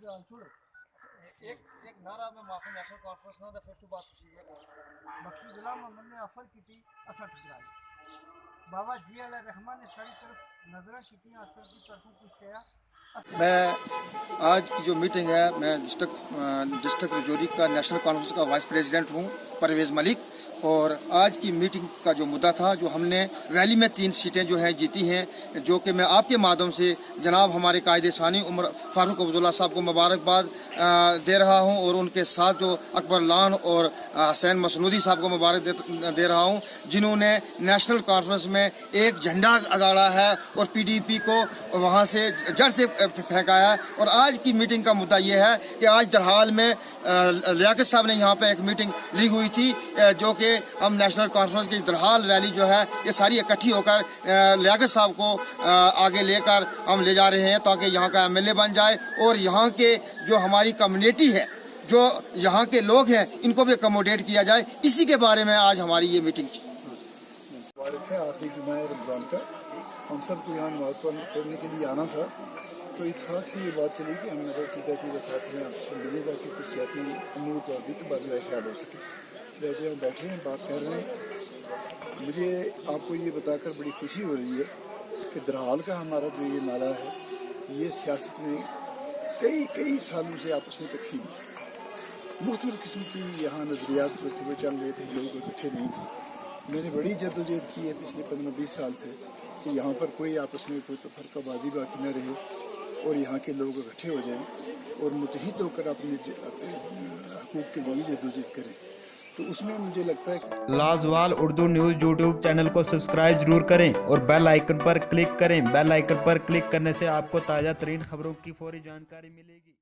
एक एक नारा में माफी नेशनल कॉन्फ्रेंस ना फिर तो बात खुशी है बख्शी गुलाम मोहम्मद ने ऑफर की थी असर ठुकराई बाबा जी अल रहमान ने सारी तरफ नजर की थी असर की तरफों कुछ किया। मैं आज की जो मीटिंग है, मैं डिस्ट्रिक्ट राजौरी का नेशनल कॉन्फ्रेंस का वाइस प्रेसिडेंट हूँ परवेज़ मलिक। और आज की मीटिंग का जो मुद्दा था, जो हमने वैली में 3 सीटें जो हैं जीती हैं, जो कि मैं आपके माध्यम से जनाब हमारे कायदे सानी उमर फारूक अब्दुल्ला साहब को मुबारकबाद दे रहा हूं, और उनके साथ जो अकबर लान और हुसैन मसनूदी साहब को मुबारक दे रहा हूं, जिन्होंने नेशनल कॉन्फ्रेंस में एक झंडा गाड़ा है और PDP को वहां से जड़ से फेंका है। और आज की मीटिंग का मुद्दा ये है कि आज दरहाल में लियाकत साहब ने यहाँ पे एक मीटिंग ली हुई थी, जो कि हम नेशनल कॉन्फ्रेंस की दरहाल वैली जो है ये सारी इकट्ठी होकर लियाकत साहब को आगे लेकर हम ले जा रहे हैं, ताकि यहाँ का MLA बन जाए और यहाँ के जो हमारी कम्युनिटी है, जो यहाँ के लोग हैं, इनको भी अकोमोडेट किया जाए। इसी के बारे में आज हमारी ये मीटिंग थी। आखिरी जुमा है रमज़ान का, हम सबको यहाँ नमाज पढ़ने के लिए आना था, तो इत्तेफाक से ये बात चली कि हम मेरे चीज़ा साथ में आपसे मिलेगा कि कुछ सियासी अमूर पर भी तबादला ख्याल हो सके। वैसे हम बैठे हैं, बात कर रहे हैं। मुझे आपको ये बताकर बड़ी खुशी हो रही है कि दरहाल का हमारा जो ये नारा है, ये सियासत में कई सालों से आपस में तकसीम थी। मुख्तलिफ़ किस्म की यहाँ नज़रियात जो थे वो चल रहे थे, लोग इकट्ठे नहीं थे। मैंने बड़ी जद्दोजहद की है पिछले 15-20 साल से कि यहाँ पर कोई आपस में कोई तफरकाबाजी बाकी न रहे और यहाँ के लोग इकट्ठे हो जाएं और मुतहिद होकर अपने हकूक़ के लिए जद्दोजहद करें। तो उसमें मुझे लगता है कि लाजवाल उर्दू न्यूज़ यूट्यूब चैनल को सब्सक्राइब जरूर करें और बेल आइकन पर क्लिक करें। बेल आइकन पर क्लिक करने से आपको ताज़ा तरीन खबरों की फौरी जानकारी मिलेगी।